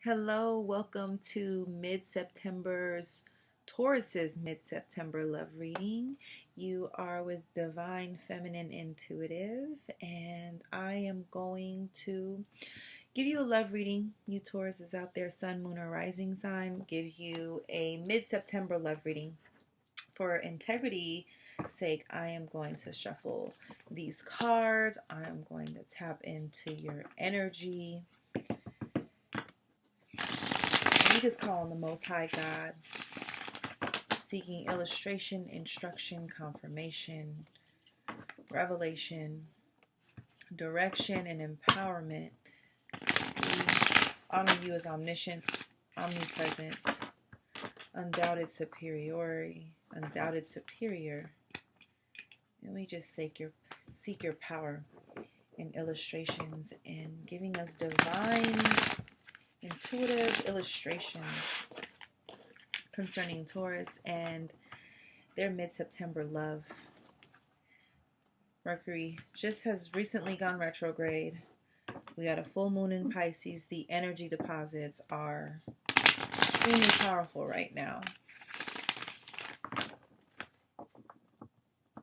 Hello, welcome to mid-September's Taurus's mid-September love reading. You are with Divine Feminine Intuitive, and I am going to give you a love reading. You Tauruses out there, Sun, Moon, or Rising sign, give you a mid-September love reading. For integrity sake, I am going to shuffle these cards. I am going to tap into your energy. We just call on the Most High God, seeking illustration, instruction, confirmation, revelation, direction, and empowerment. We honor you as omniscient, omnipresent, undoubted superiority, undoubted superior. And we just seek your power in illustrations and giving us divine, intuitive illustrations concerning Taurus and their mid-September love. Mercury just has recently gone retrograde. We got a full moon in Pisces. The energy deposits are extremely powerful right now.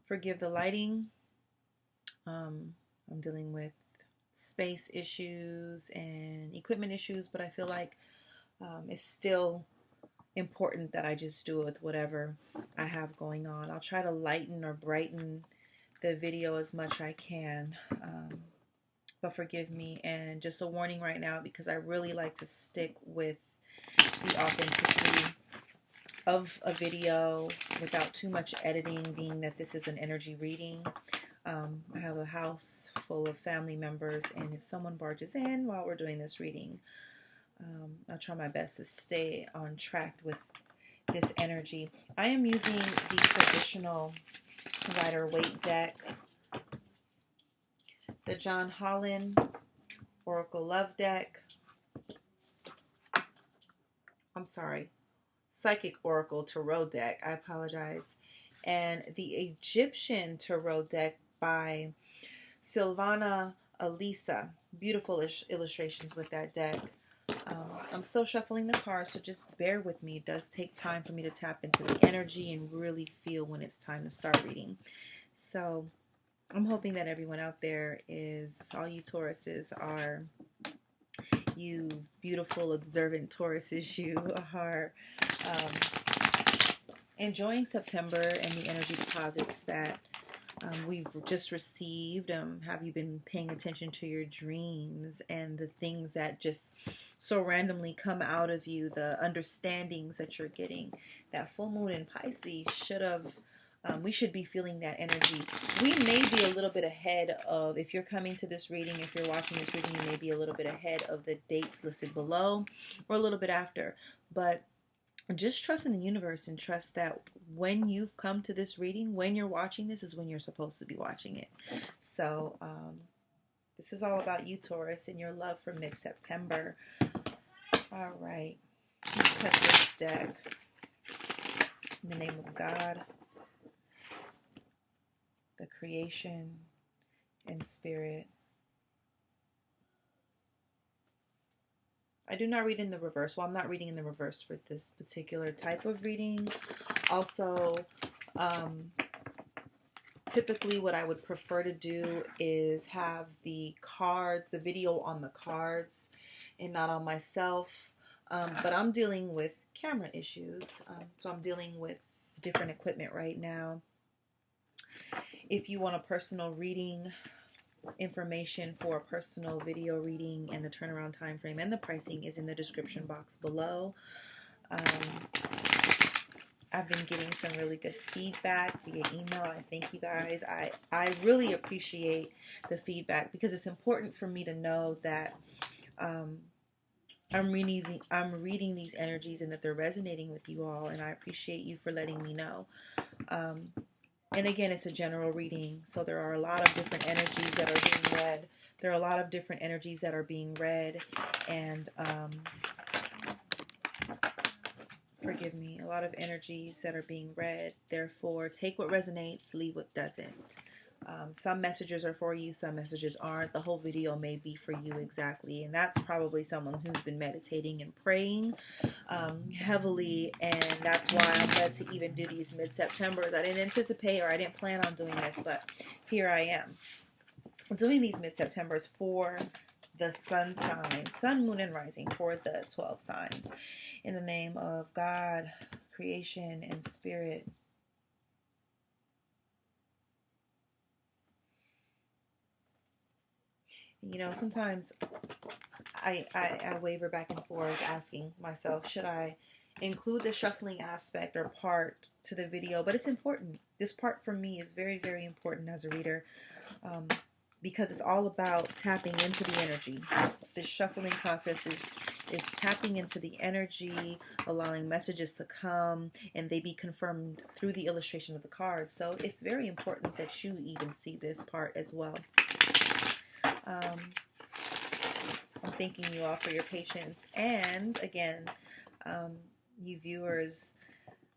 Forgive the lighting. I'm dealing with space issues and equipment issues, but I feel like it's still important that I just do it with whatever I have going on. I'll try to lighten or brighten the video as much as I can, but forgive me. And just a warning right now, because I really like to stick with the authenticity of a video without too much editing, being that this is an energy reading. I have a house full of family members, and if someone barges in while we're doing this reading, I'll try my best to stay on track with this energy. I am using the traditional Rider-Waite deck, the John Holland Oracle Love deck. I'm sorry, Psychic Oracle Tarot deck. I apologize. And the Egyptian Tarot deck by Silvana Elisa. Beautiful illustrations with that deck. I'm still shuffling the cards, so just bear with me. It does take time for me to tap into the energy and really feel when it's time to start reading. So I'm hoping that everyone out there all you Tauruses are, you beautiful observant Tauruses, you are enjoying September and the energy deposits that we've just received. Have you been paying attention to your dreams and the things that just so randomly come out of you, the understandings that you're getting? That full moon in Pisces we should be feeling that energy. We may be a little bit ahead of, if you're coming to this reading, if you're watching this reading, you may be a little bit ahead of the dates listed below or a little bit after. But just trust in the universe and trust that when you've come to this reading, when you're watching this is when you're supposed to be watching it. So this is all about you, Taurus, and your love for mid-September. All right, let's cut this deck. In the name of God, the creation and spirit. I do not read in the reverse. Well, I'm not reading in the reverse for this particular type of reading. Also, typically what I would prefer to do is have the cards, the video on the cards and not on myself. But I'm dealing with camera issues. So I'm dealing with different equipment right now. If you want a personal reading, information for a personal video reading and the turnaround time frame and the pricing is in the description box below. I've been getting some really good feedback via email. I thank you guys. I really appreciate the feedback because it's important for me to know that I'm reading these energies and that they're resonating with you all, and I appreciate you for letting me know. And again, it's a general reading, so there are a lot of different energies that are being read. There are a lot of different energies that are being read, and forgive me, a lot of energies that are being read. Therefore, take what resonates, leave what doesn't. Some messages are for you, some messages aren't. The whole video may be for you exactly, and that's probably someone who's been meditating and praying heavily, and that's why I'm led to even do these mid-Septembers. I didn't anticipate, or I didn't plan on doing this, but here I am doing these mid-Septembers for the sun sign, sun, moon, and rising, for the 12 signs. In the name of God, creation, and spirit. You know, sometimes I waver back and forth asking myself, should I include the shuffling aspect or part to the video? But it's important. This part for me is very, very important as a reader, because it's all about tapping into the energy. The shuffling process is tapping into the energy, allowing messages to come, and they be confirmed through the illustration of the cards. So it's very important that you even see this part as well. I'm thanking you all for your patience. And again, you viewers,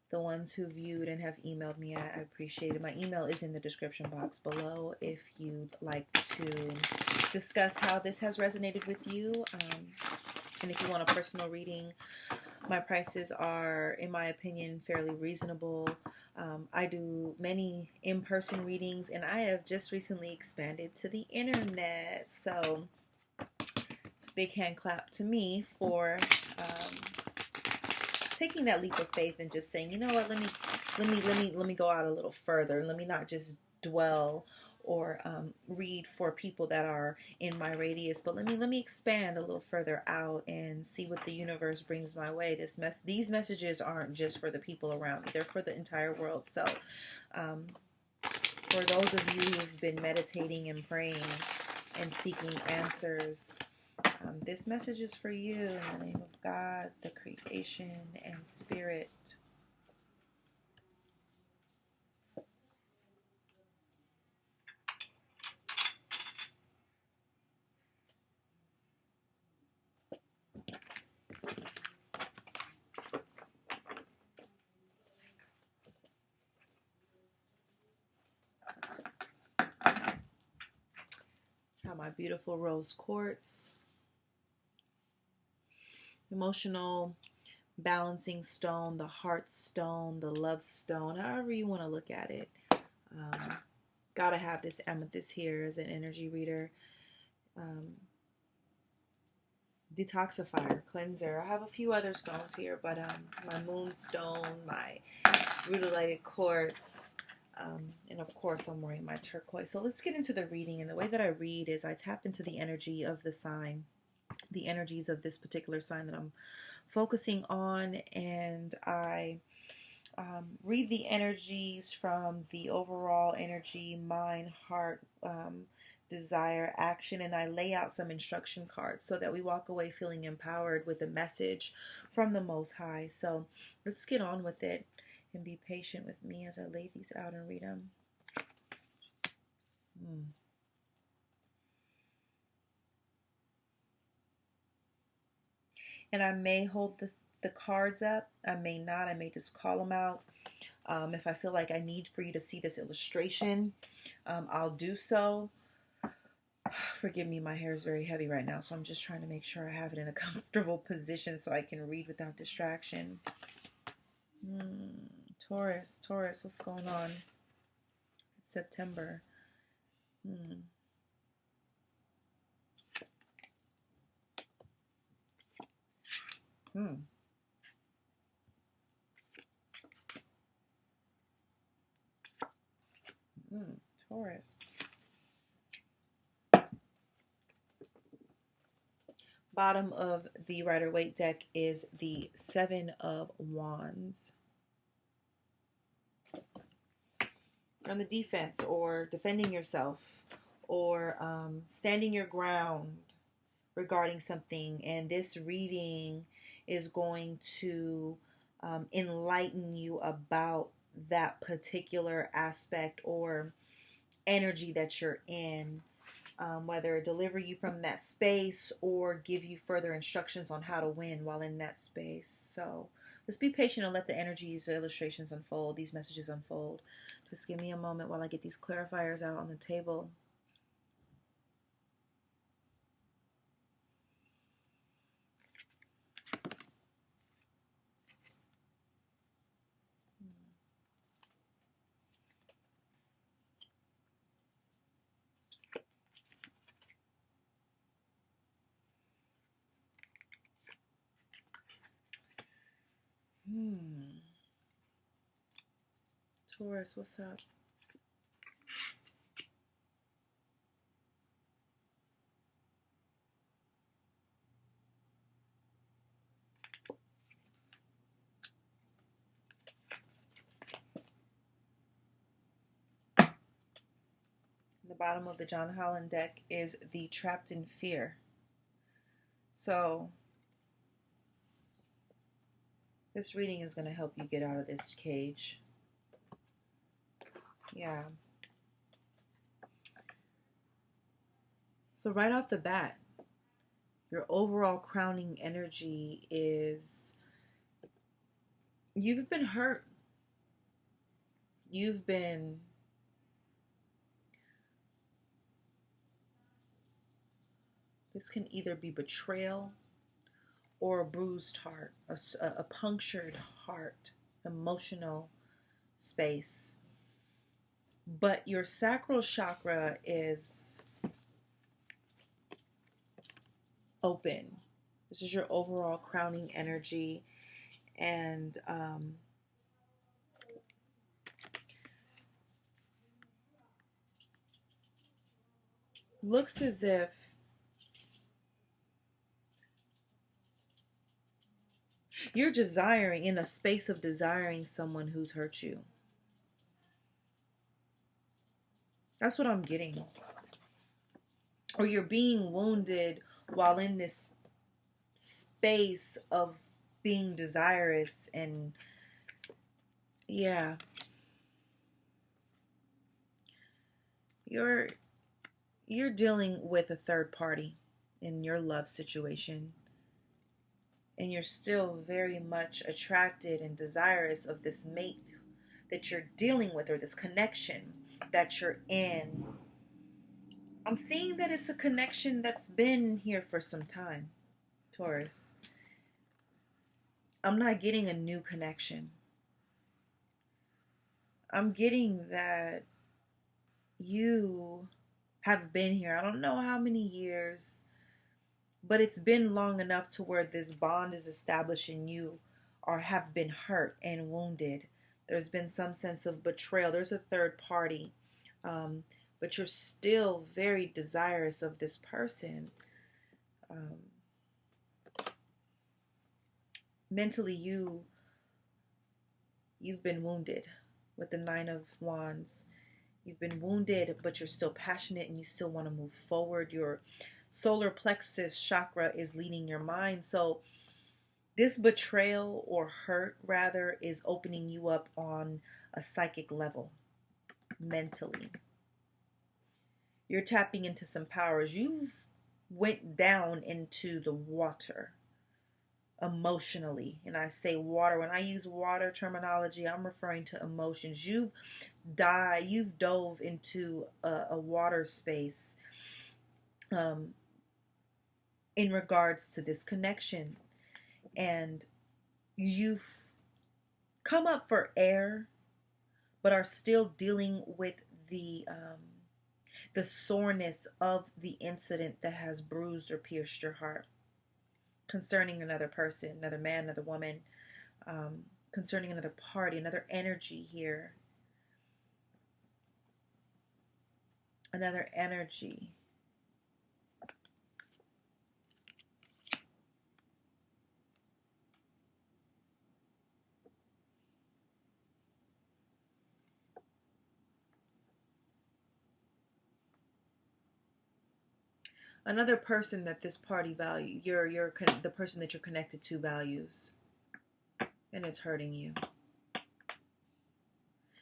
the ones who viewed and have emailed me, I appreciate it. My email is in the description box below if you'd like to discuss how this has resonated with you. And if you want a personal reading, my prices are, in my opinion, fairly reasonable. I do many in-person readings, and I have just recently expanded to the internet. So big hand clap to me for taking that leap of faith and just saying, you know what, let me go out a little further. Let me not just dwell or read for people that are in my radius, but let me expand a little further out and see what the universe brings my way. These messages aren't just for the people around me; they're for the entire world. So, for those of you who've been meditating and praying and seeking answers, this message is for you in the name of God, the creation, and spirit. Have my beautiful rose quartz. Emotional balancing stone, the heart stone, the love stone, however you want to look at it. Gotta have this amethyst here as an energy reader. Detoxifier, cleanser. I have a few other stones here, but my moonstone, my rutilated quartz, and of course I'm wearing my turquoise. So let's get into the reading. And the way that I read is I tap into the energy of the sign, the energies of this particular sign that I'm focusing on, and I read the energies from the overall energy, mind, heart, desire, action, and I lay out some instruction cards so that we walk away feeling empowered with a message from the Most High. So let's get on with it and be patient with me as I lay these out and read them. And I may hold the cards up. I may not. I may just call them out. If I feel like I need for you to see this illustration, I'll do so. Forgive me, my hair is very heavy right now, so I'm just trying to make sure I have it in a comfortable position so I can read without distraction. Taurus, what's going on? It's September. Taurus. Bottom of the Rider-Waite deck is the Seven of Wands. On the defense, or defending yourself, or standing your ground regarding something. And this reading is going to enlighten you about that particular aspect or energy that you're in. Whether deliver you from that space or give you further instructions on how to win while in that space. So Just be patient and let the energies, the illustrations unfold, these messages unfold. Just give me a moment while I get these clarifiers out on the table. Taurus, what's up? The bottom of the John Holland deck is the Trapped in Fear. So this reading is going to help you get out of this cage. Yeah. So right off the bat, your overall crowning energy is you've been hurt. This can either be betrayal or a bruised heart, a punctured heart, emotional space. But your sacral chakra is open. This is your overall crowning energy. And looks as if you're desiring, in a space of desiring someone who's hurt you. That's what I'm getting. Or you're being wounded while in this space of being desirous. And yeah, you're dealing with a third party in your love situation, and you're still very much attracted and desirous of this mate that you're dealing with, or this connection that you're in. I'm seeing that it's a connection that's been here for some time, Taurus. I'm not getting a new connection. I'm getting that you have been here. I don't know how many years, but it's been long enough to where this bond is established and you or have been hurt and wounded. There's been some sense of betrayal. There's a third party, but you're still very desirous of this person. Mentally, you've been wounded with the Nine of Wands. You've been wounded, but you're still passionate and you still want to move forward. Your solar plexus chakra is leading your mind. So this betrayal, or hurt rather, is opening you up on a psychic level, mentally. You're tapping into some powers. You've went down into the water emotionally. And I say water. When I use water terminology, I'm referring to emotions. You've dove into a water space in regards to this connection. And you've come up for air, but are still dealing with the soreness of the incident that has bruised or pierced your heart concerning another person, another man, another woman, concerning another party, another energy here. Another energy. Another person that this party value, the person that you're connected to values, and it's hurting you.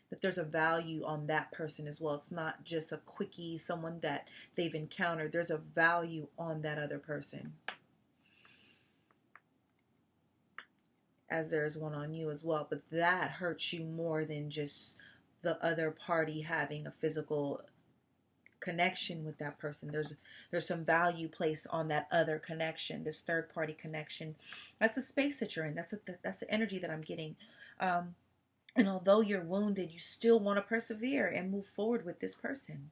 That there's a value on that person as well. It's not just a quickie, someone that they've encountered. There's a value on that other person. as there's one on you as well. But that hurts you more than just the other party having a physical connection with that person. There's some value placed on that other connection, this third party connection. That's the space that you're in. That's the energy that I'm getting. And although you're wounded, you still want to persevere and move forward with this person.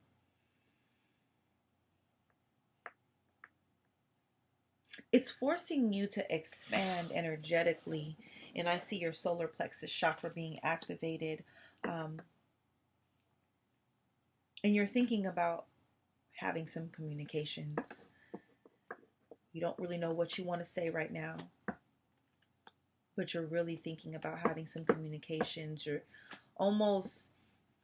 It's forcing you to expand energetically. And I see your solar plexus chakra being activated. And you're thinking about having some communications. You don't really know what you want to say right now, but you're really thinking about having some communications. You're almost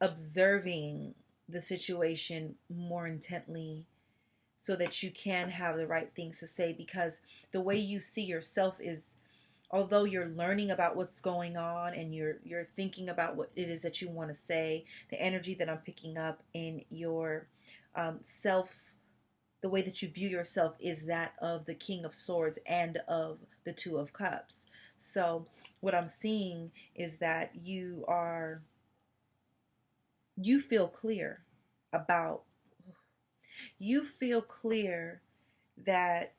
observing the situation more intently so that you can have the right things to say, because the way you see yourself is, although you're learning about what's going on and you're thinking about what it is that you want to say, the energy that I'm picking up in your self, the way that you view yourself is that of the King of Swords and of the Two of Cups. So what I'm seeing is that you feel clear about, you feel clear that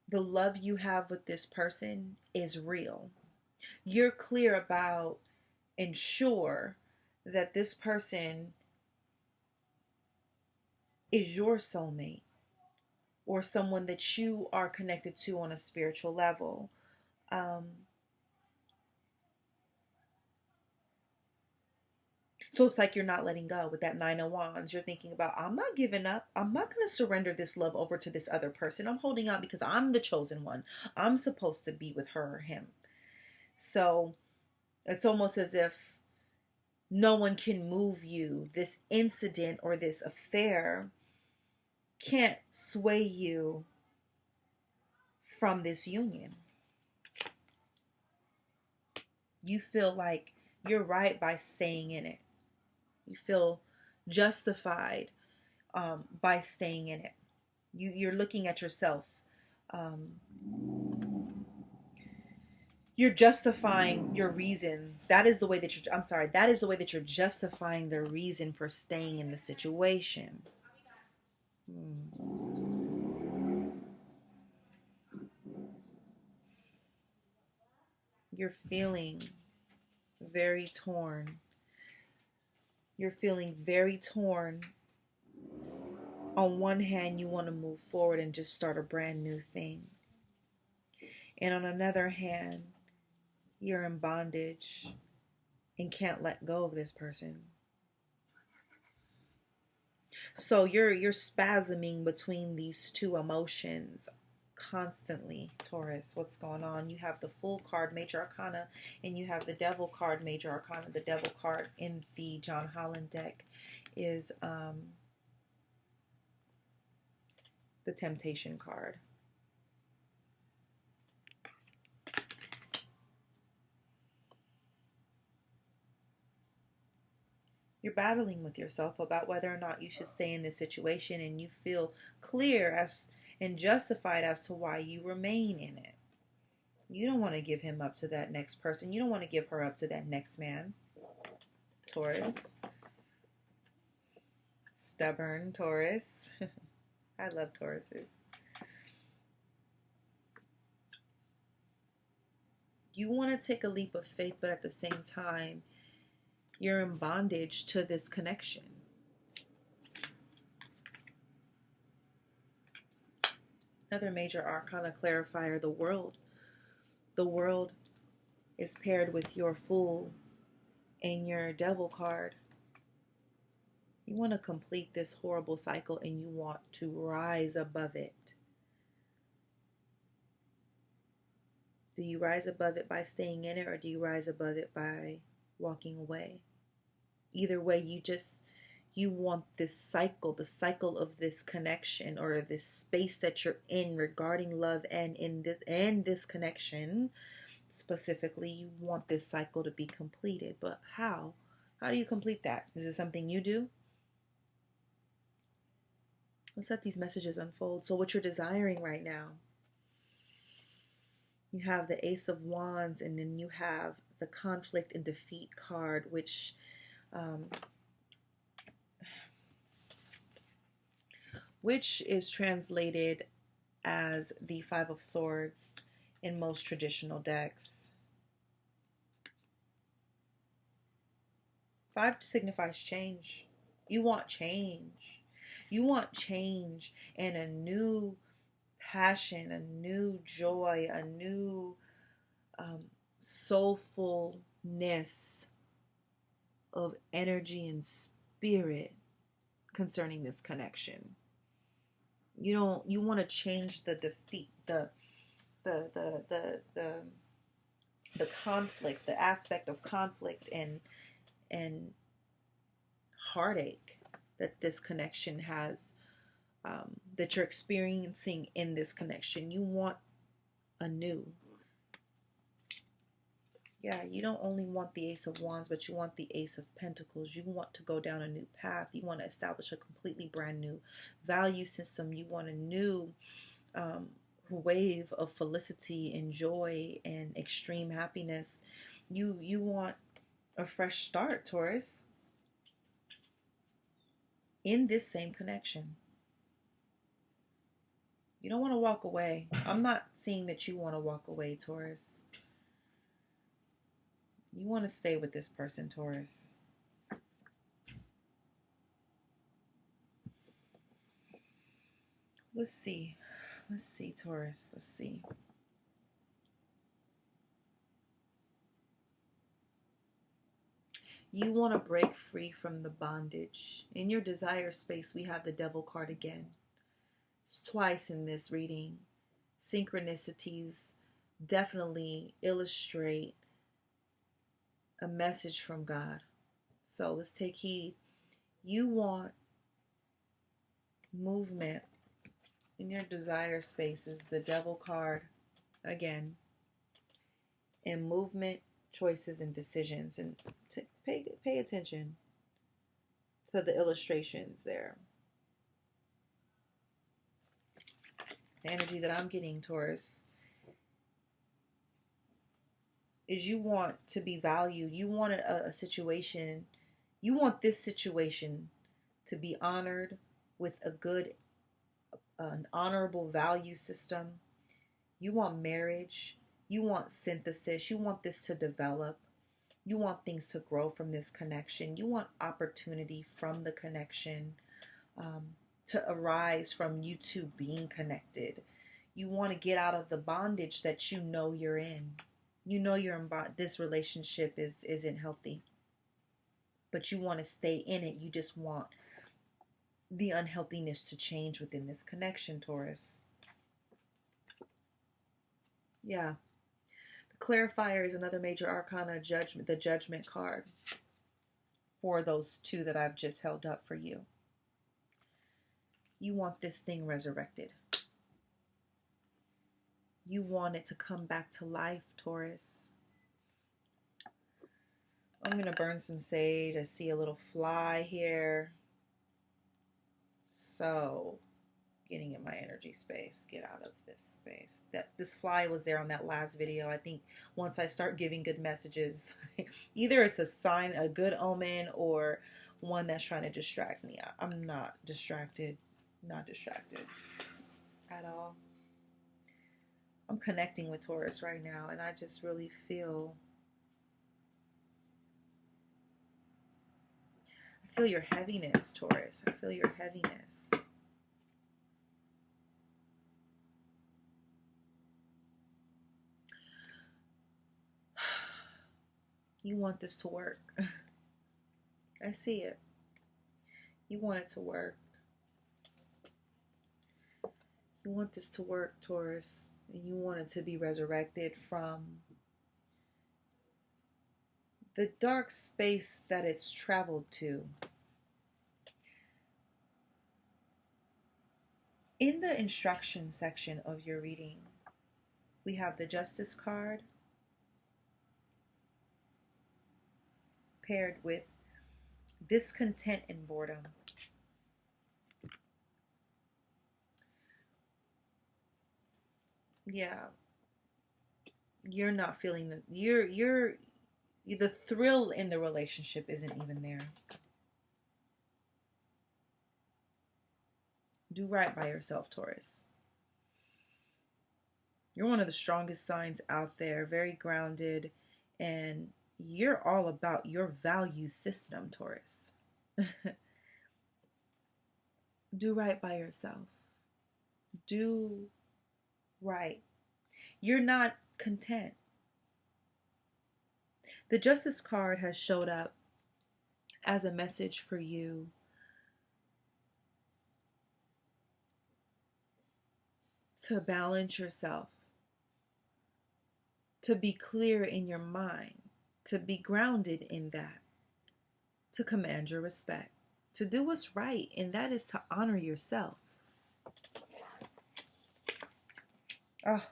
the love you have with this person is real. You're clear about and sure that this person is your soulmate or someone that you are connected to on a spiritual level. So it's like you're not letting go with that Nine of Wands. You're thinking about, I'm not giving up. I'm not going to surrender this love over to this other person. I'm holding on because I'm the chosen one. I'm supposed to be with her or him. So it's almost as if no one can move you. This incident or this affair can't sway you from this union. You feel like you're right by staying in it. You feel justified by staying in it. You're looking at yourself. You're justifying your reasons. That is the way that you're, I'm sorry, that is the way that you're justifying the reason for staying in the situation. You're feeling very torn. You're feeling very torn. On one hand, you want to move forward and just start a brand new thing. And on another hand, you're in bondage and can't let go of this person. So you're spasming between these two emotions constantly, Taurus. What's going on? You have the Fool card, Major Arcana, and you have the Devil card, Major Arcana. The Devil card in the John Holland deck is the Temptation card. You're battling with yourself about whether or not you should stay in this situation, and you feel clear as and justified as to why you remain in it. You don't want to give him up to that next person. You don't want to give her up to that next man. Taurus. Stubborn Taurus. I love Tauruses. You want to take a leap of faith, but at the same time, you're in bondage to this connection. Another major arcana clarifier, the World. The World is paired with your Fool and your Devil card. You want to complete this horrible cycle and you want to rise above it. Do you rise above it by staying in it, or do you rise above it by walking away? Either way, you want this cycle, the cycle of this connection or this space that you're in regarding love and in this connection specifically, you want this cycle to be completed. But how? How do you complete that? Is it something you do? Let's let these messages unfold. So what you're desiring right now, You have the Ace of Wands, and then you have the Conflict and Defeat card, um, which is translated as the Five of Swords in most traditional decks. 5 signifies change. You want change. You want change and a new passion, a new joy, a new soulfulness of energy and spirit concerning this connection. You want to change the defeat, the the the the the conflict, the aspect of conflict and heartache that this connection has, that you're experiencing in this connection. You want a new. Yeah, you don't only want the Ace of Wands, but you want the Ace of Pentacles. You want to go down a new path. You want to establish a completely brand new value system. You want a new wave of felicity and joy and extreme happiness. You want a fresh start, Taurus, in this same connection. You don't want to walk away. I'm not seeing that you want to walk away, Taurus. You want to stay with this person, Taurus. Let's see. Let's see, Taurus. Let's see. You want to break free from the bondage. In your desire space, we have the Devil card again. It's twice in this reading. Synchronicities definitely illustrate a message from God. So let's take heed. You want movement in your desire spaces. The Devil card again. And movement, choices, and decisions. And pay attention to the illustrations there. The energy that I'm getting, Taurus, is you want to be valued. You want a situation. You want this situation to be honored with an honorable value system. You want marriage. You want synthesis. You want this to develop. You want things to grow from this connection. You want opportunity from the connection to arise from you two being connected. You want to get out of the bondage that you know you're in. You know you're in this relationship isn't healthy, but you want to stay in it. You just want the unhealthiness to change within this connection, Taurus. Yeah. The clarifier is another major arcana, judgment, the Judgment card for those two that I've just held up for you. You want this thing resurrected. You want it to come back to life, Taurus. I'm going to burn some sage. I see a little fly here. So, getting in my energy space. Get out of this space. This fly was there on that last video. I think once I start giving good messages, either it's a sign, a good omen, or one that's trying to distract me. I'm not distracted. Not distracted at all. I'm connecting with Taurus right now, and I just really feel your heaviness, Taurus. I feel your heaviness. You want this to work. I see it. You want it to work. You want this to work, Taurus. And you want it to be resurrected from the dark space that it's traveled to. In the instruction section of your reading, we have the Justice card paired with discontent and boredom. Yeah. you're not feeling the thrill in the relationship isn't even there. Do right by yourself, Taurus. You're one of the strongest signs out there, very grounded, and you're all about your value system, Taurus. Do right by yourself. Do right. You're not content. The Justice card has showed up as a message for you to balance yourself, to be clear in your mind, to be grounded in that, to command your respect, to do what's right, and that is to honor yourself. Oh,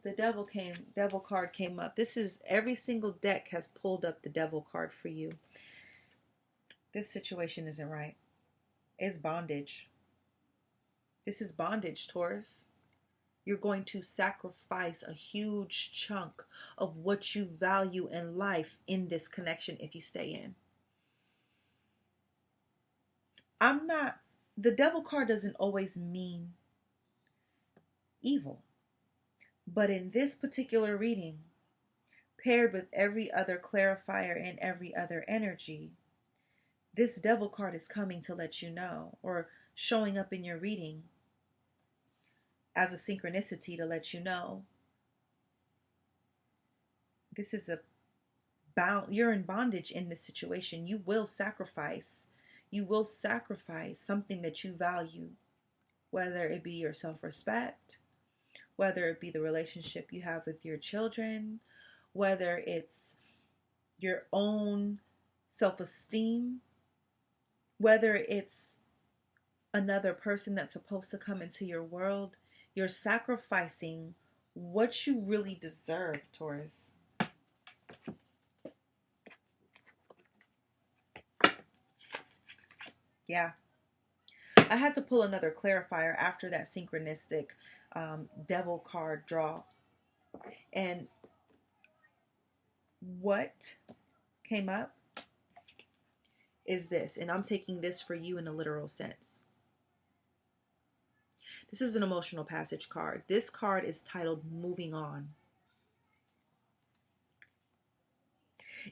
the devil card came up. This is every single deck has pulled up the devil card for you. This situation isn't right. It's bondage. This is bondage, Taurus. You're going to sacrifice a huge chunk of what you value in life in this connection if you stay in. The devil card doesn't always mean evil. But in this particular reading, paired with every other clarifier and every other energy, this devil card is coming to let you know, or showing up in your reading as a synchronicity to let you know. This is you're in bondage in this situation. You will sacrifice. You will sacrifice something that you value, whether it be your self-respect, whether it be the relationship you have with your children, whether it's your own self-esteem, whether it's another person that's supposed to come into your world. You're sacrificing what you really deserve, Taurus. Yeah. I had to pull another clarifier after that synchronistic devil card draw. And what came up is this, and I'm taking this for you in a literal sense. This is an emotional passage card. This card is titled Moving On.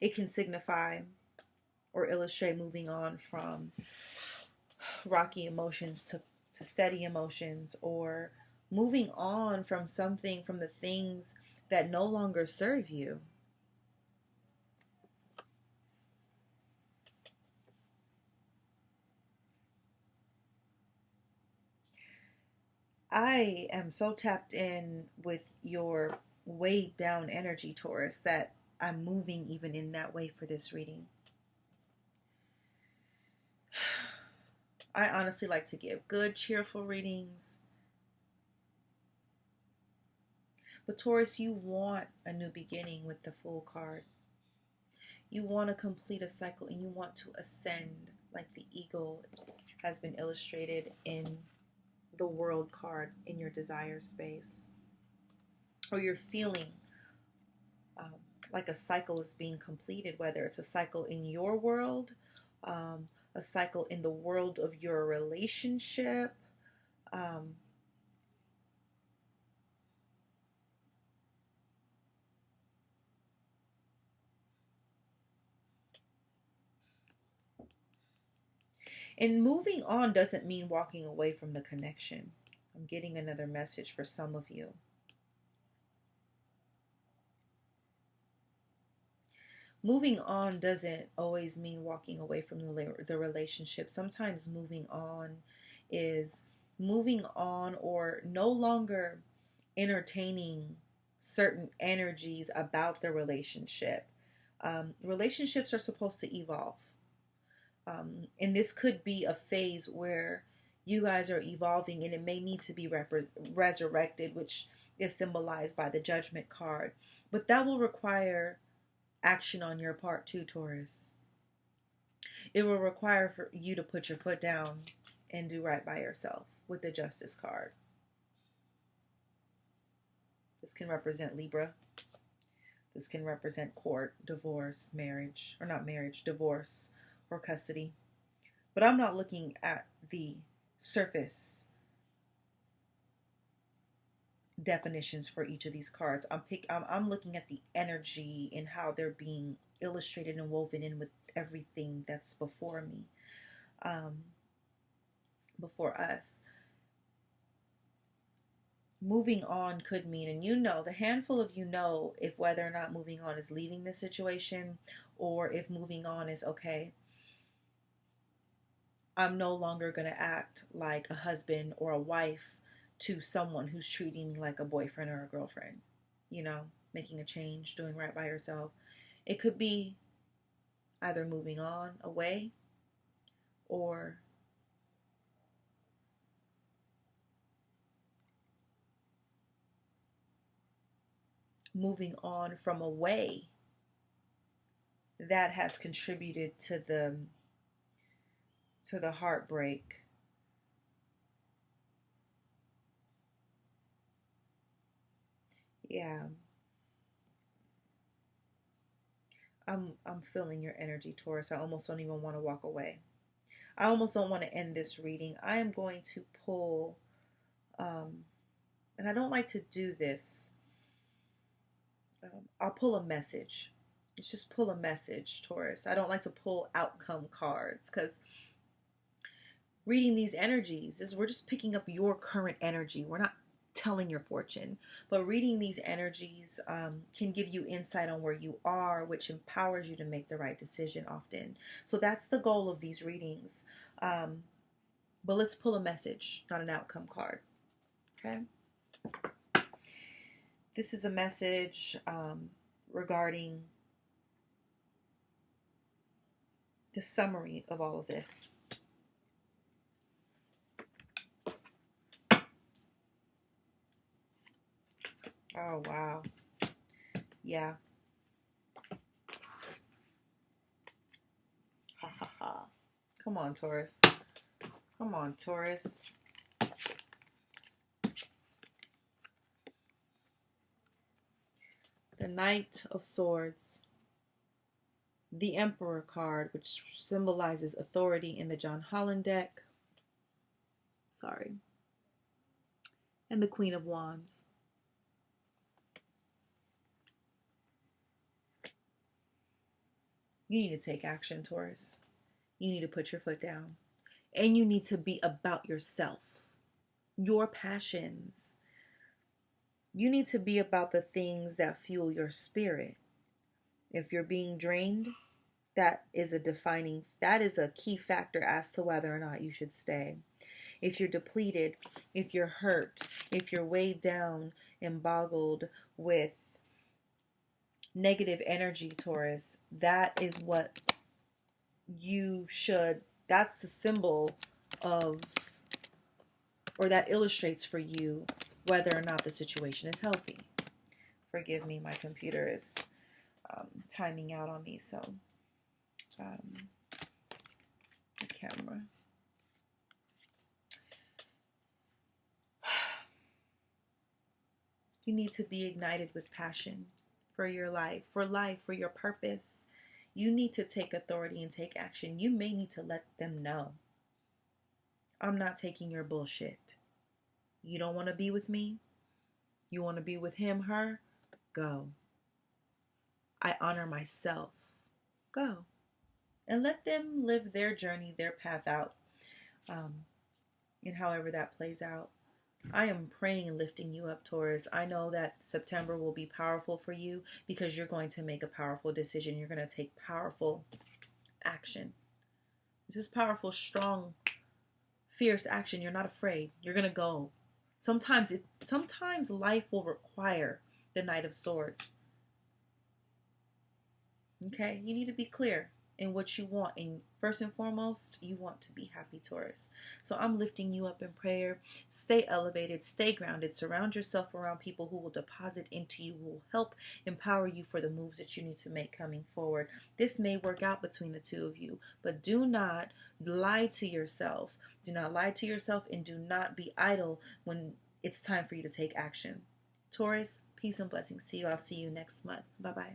It can signify or illustrate moving on from rocky emotions to steady emotions, or moving on from something, from the things that no longer serve you. I am so tapped in with your weighed down energy, Taurus, that I'm moving even in that way for this reading. I honestly like to give good, cheerful readings. But Taurus, you want a new beginning with the Fool card. You want to complete a cycle and you want to ascend like the eagle has been illustrated in the World card in your desire space. Or you're feeling like a cycle is being completed, whether it's a cycle in your world, a cycle in the world of your relationship. And moving on doesn't mean walking away from the connection. I'm getting another message for some of you. Moving on doesn't always mean walking away from the relationship. Sometimes moving on is moving on or no longer entertaining certain energies about the relationship. Relationships are supposed to evolve. And this could be a phase where you guys are evolving and it may need to be resurrected, which is symbolized by the Judgment card. But that will require action on your part too, Taurus. It will require for you to put your foot down and do right by yourself with the Justice card. This can represent Libra. This can represent court, divorce, marriage, or not marriage, divorce, or custody. But I'm not looking at the surface definitions for each of these cards. I'm looking at the energy and how they're being illustrated and woven in with everything that's before me, before us. Moving on could mean, and the handful of if whether or not moving on is leaving the situation, or if moving on is okay. I'm no longer going to act like a husband or a wife to someone who's treating me like a boyfriend or a girlfriend. Making a change, doing right by yourself. It could be either moving on away or moving on from a way that has contributed to the heartbreak. Yeah. I'm feeling your energy, Taurus. I almost don't even want to walk away. I almost don't want to end this reading. I am going to pull, and I don't like to do this. I'll pull a message. Let's just pull a message, Taurus. I don't like to pull outcome cards because reading these energies is we're just picking up your current energy. We're not telling your fortune, but reading these energies can give you insight on where you are, which empowers you to make the right decision often. So that's the goal of these readings. But let's pull a message, not an outcome card. Okay. This is a message regarding the summary of all of this. Oh, wow. Yeah. Ha ha ha. Come on, Taurus. Come on, Taurus. The Knight of Swords. The Emperor card, which symbolizes authority in the John Holland deck. Sorry. And the Queen of Wands. You need to take action, Taurus. You need to put your foot down. And you need to be about yourself, your passions. You need to be about the things that fuel your spirit. If you're being drained, that is a key factor as to whether or not you should stay. If you're depleted, if you're hurt, if you're weighed down and boggled with negative energy, Taurus, that is what that's a symbol of, or that illustrates for you whether or not the situation is healthy. Forgive me, my computer is timing out on me, so the camera. You need to be ignited with passion for your life, for your purpose. You need to take authority and take action. You may need to let them know, I'm not taking your bullshit. You don't want to be with me? You want to be with him, her? Go. I honor myself. Go. And let them live their journey, their path out, and however that plays out. I am praying and lifting you up, Taurus. I know that September will be powerful for you because you're going to make a powerful decision. You're going to take powerful action. This is powerful, strong, fierce action. You're not afraid. You're going to go. Sometimes life will require the Knight of Swords. Okay? You need to be clear in what you want. And first and foremost, you want to be happy, Taurus. So I'm lifting you up in prayer. Stay elevated, stay grounded. Surround yourself around people who will deposit into you, who will help empower you for the moves that you need to make coming forward. This may work out between the two of you, but do not lie to yourself. Do not lie to yourself, and do not be idle when it's time for you to take action. Taurus, Peace and blessings to you. I'll see you next month. Bye-bye.